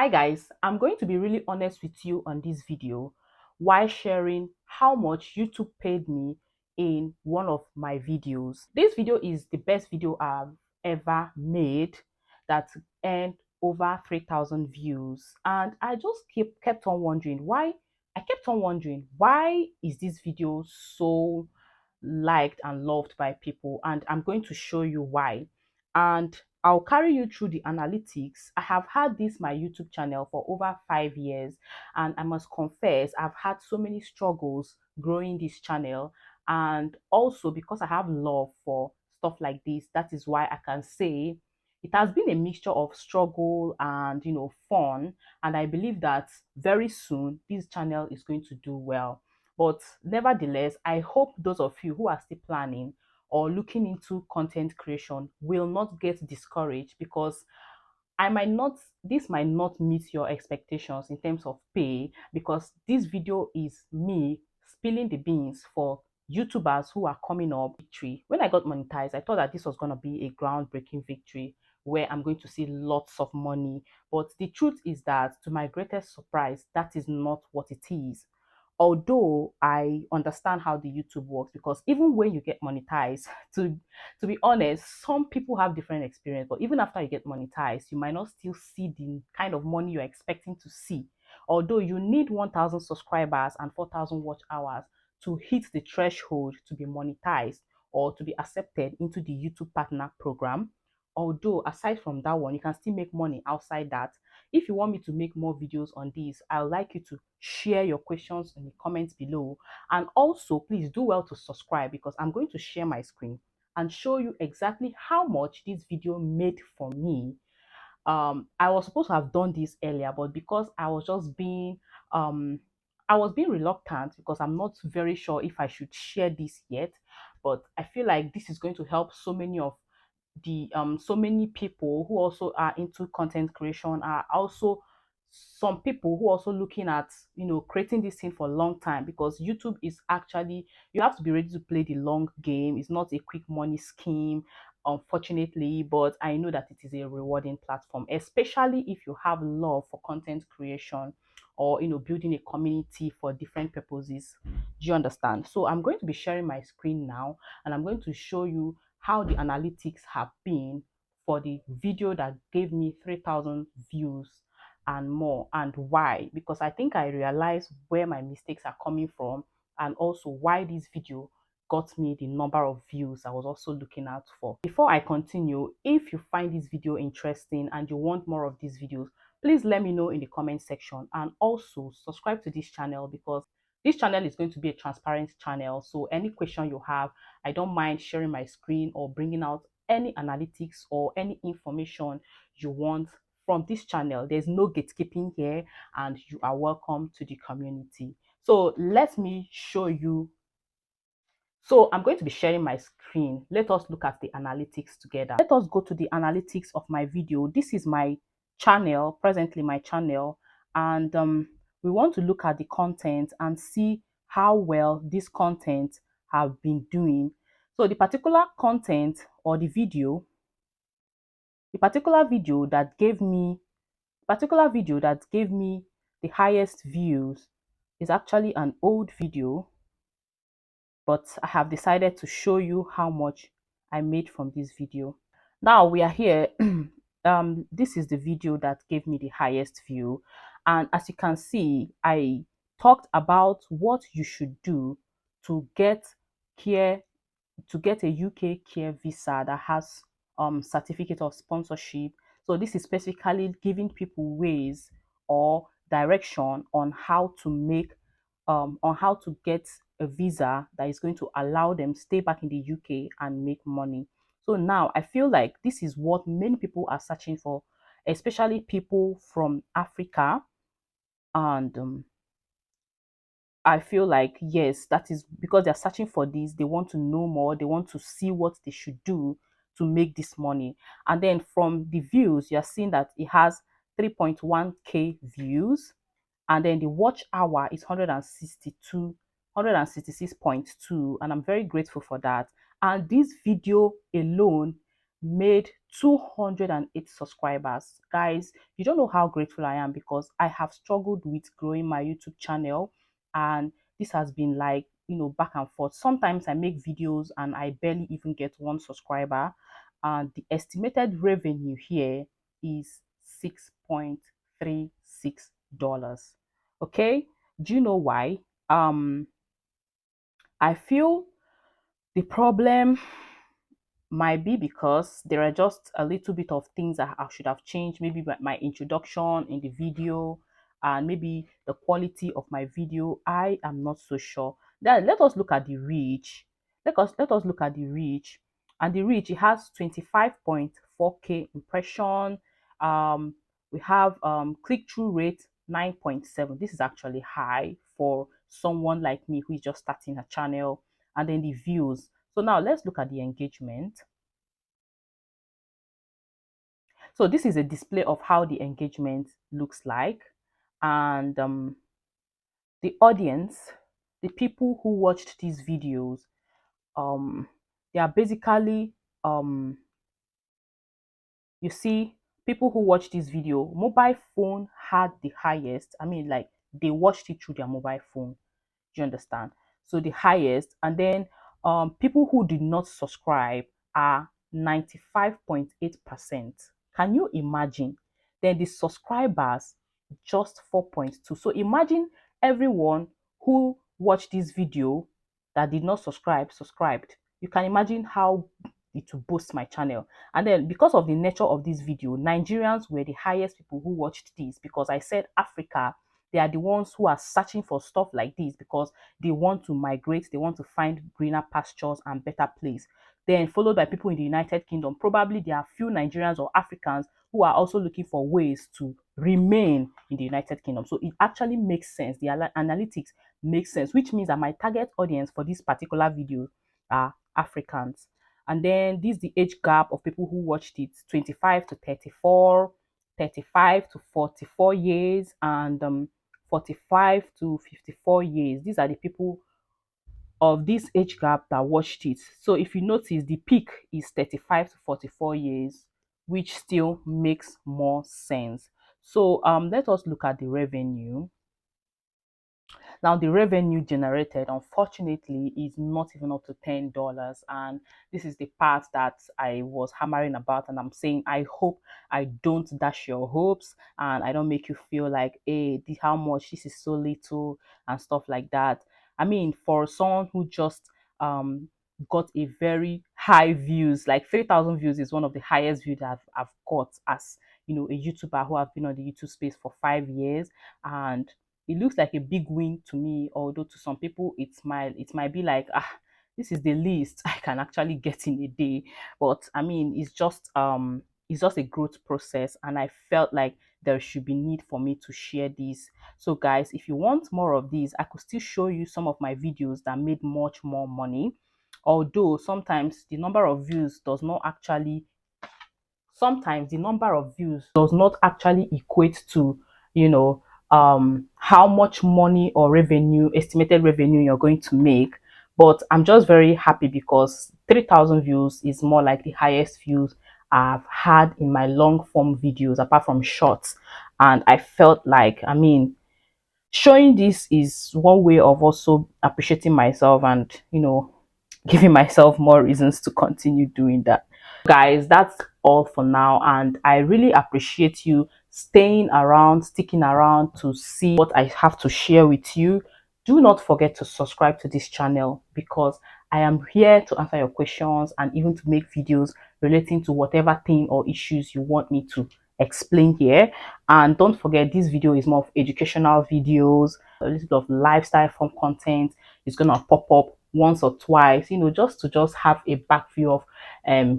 Hi guys, I'm going to be really honest with you on this video while sharing how much YouTube paid me in one of my videos. This video is the best video I've ever made that earned over 3,000 views, and I just kept on wondering why. I kept on wondering why is this video so liked and loved by people, and I'm going to show you why. And I'll carry you through the analytics. I have had this my YouTube channel for over 5 years, and I must confess I've had so many struggles growing this channel. And also because I have love for stuff like this, that is why I can say it has been a mixture of struggle and fun. And I believe that very soon this channel is going to do well. But nevertheless, I hope those of you who are still planning or looking into content creation will not get discouraged, because this might not meet your expectations in terms of pay, because this video is me spilling the beans for YouTubers who are coming up victory. When I got monetized, I thought that this was going to be a groundbreaking victory where I'm going to see lots of money. But the truth is that, to my greatest surprise, that is not what it is. Although I understand how the YouTube works, because even when you get monetized, to be honest, some people have different experience, but even after you get monetized, you might not still see the kind of money you're expecting to see. Although you need 1,000 subscribers and 4,000 watch hours to hit the threshold to be monetized or to be accepted into the YouTube partner program. Although aside from that one, you can still make money outside that. If you want me to make more videos on this, I would like you to share your questions in the comments below. And also, please do well to subscribe, because I'm going to share my screen and show you exactly how much this video made for me. I was supposed to have done this earlier, but because I was being reluctant, because I'm not very sure if I should share this yet. But I feel like this is going to help so many people who also are into content creation, are also some people who are also looking at creating this thing for a long time, because YouTube is actually, you have to be ready to play the long game. It's not a quick money scheme, unfortunately, but I know that it is a rewarding platform, especially if you have love for content creation, or building a community for different purposes. Do you understand? So I'm going to be sharing my screen now, and I'm going to show you how the analytics have been for the video that gave me 3,000 views and more, and why. Because I think I realized where my mistakes are coming from, and also why this video got me the number of views I was also looking out for. Before I continue, if you find this video interesting and you want more of these videos, please let me know in the comment section, and also subscribe to this channel, because this channel is going to be a transparent channel. So any question you have, I don't mind sharing my screen or bringing out any analytics or any information you want from this channel. There's no gatekeeping here, and you are welcome to the community. So let me show you. So I'm going to be sharing my screen. Let us look at the analytics together. Let us go to the analytics of my video. This is my channel, presently my channel, and we want to look at the content and see how well this content have been doing. So the particular content, or the particular video that gave me the highest views is actually an old video, but I have decided to show you how much I made from this video. Now we are here. This is the video that gave me the highest view, and as you can see, I talked about what you should do to get care to get a UK care visa that has certificate of sponsorship. So this is specifically giving people ways or direction on how to get a visa that is going to allow them stay back in the UK and make money. So now I feel like this is what many people are searching for, especially people from Africa. And I feel like, yes, that is because they're searching for this. They want to know more. They want to see what they should do to make this money. And then from the views, you're seeing that it has 3.1K views. And then the watch hour is 166.2. And I'm very grateful for that. And this video alone made 208 subscribers. Guys, you don't know how grateful I am, because I have struggled with growing my YouTube channel, and this has been like, back and forth. Sometimes I make videos and I barely even get one subscriber, and the estimated revenue here is $6.36. Okay, do you know why? I feel the problem might be because there are just a little bit of things that I should have changed, maybe my introduction in the video, and maybe the quality of my video. I am not so sure. Then let us look at the reach. Let us look at the reach. And the reach, it has 25.4k impression. um we have click-through rate 9.7. This is actually high for someone like me who is just starting a channel. And then the views. So now let's look at the engagement. So this is a display of how the engagement looks like. And the audience, the people who watched these videos, um, they are basically, you see, people who watched this video, mobile phone had the highest. I mean, like, they watched it through their mobile phone. Do you understand? So the highest, and then people who did not subscribe are 95.8%. Can you imagine? Then the subscribers, just 4.2. So imagine everyone who watched this video that did not subscribed. You can imagine how it will boost my channel. And then because of the nature of this video, Nigerians were the highest people who watched this, because I said Africa, they are the ones who are searching for stuff like this, because they want to migrate, they want to find greener pastures and better place. Then followed by people in the United Kingdom. Probably there are few Nigerians or Africans who are also looking for ways to remain in the United Kingdom. So it actually makes sense. The analytics makes sense, which means that my target audience for this particular video are Africans. And then this is the age gap of people who watched it: 25 to 34, 35 to 44 years, and 45 to 54 years. These are the people of this age gap that watched it. So if you notice, the peak is 35 to 44 years, which still makes more sense. So let us look at the revenue. Now, the revenue generated, unfortunately, is not even up to $10. And this is the part that I was hammering about. And I'm saying, I hope I don't dash your hopes and I don't make you feel like, hey, how much, this is so little and stuff like that. I mean, for someone who just got a very high views, like 3,000 views is one of the highest views that I've got as, a YouTuber who have been on the YouTube space for 5 years. And it looks like a big win to me, although to some people it might be like, this is the least I can actually get in a day. But I mean, it's just a growth process, and I felt like there should be need for me to share this. So guys, if you want more of these, I could still show you some of my videos that made much more money, although sometimes the number of views does not actually equate to, you know how much money or estimated revenue you're going to make. But I'm just very happy because 3,000 views is more like the highest views I've had in my long form videos, apart from shorts. And I felt like, I mean, showing this is one way of also appreciating myself and, giving myself more reasons to continue doing that. Guys, that's all for now, and I really appreciate you sticking around to see what I have to share with you. Do not forget to subscribe to this channel, because I am here to answer your questions and even to make videos relating to whatever thing or issues you want me to explain here. And don't forget, this video is more of educational videos, a little bit of lifestyle form content is gonna pop up once or twice, just have a back view of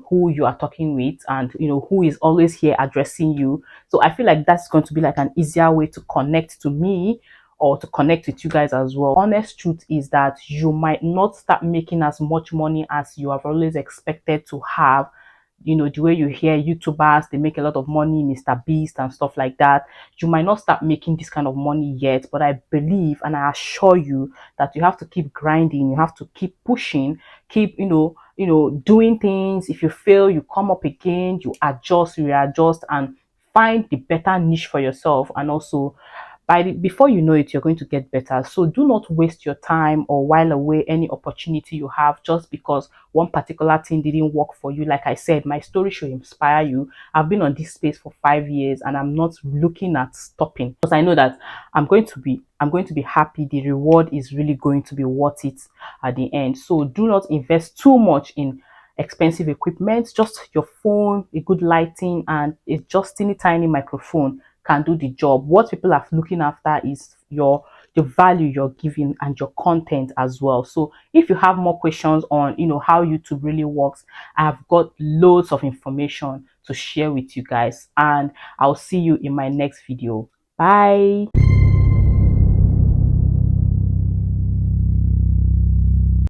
who you are talking with, and who is always here addressing you. So I feel like that's going to be like an easier way to connect to me, or to connect with you guys as well. Honest truth is that you might not start making as much money as you have always expected to have. The way you hear YouTubers, they make a lot of money, Mr. Beast and stuff like that. You might not start making this kind of money yet, but I believe and I assure you that you have to keep grinding, you have to keep pushing, keep, doing things. If you fail, you come up again, you adjust, you readjust, and find the better niche for yourself. And also, before you know it, you're going to get better. So do not waste your time or while away any opportunity you have just because one particular thing didn't work for you. Like I said, my story should inspire you. I've been on this space for 5 years and I'm not looking at stopping because I know that I'm going to be happy. The reward is really going to be worth it at the end. So do not invest too much in expensive equipment. Just your phone, a good lighting, and a just tiny microphone can do the job. What people are looking after is the value you're giving and your content as well. So if you have more questions on how YouTube really works, I've got loads of information to share with you guys, and I'll see you in my next video. Bye.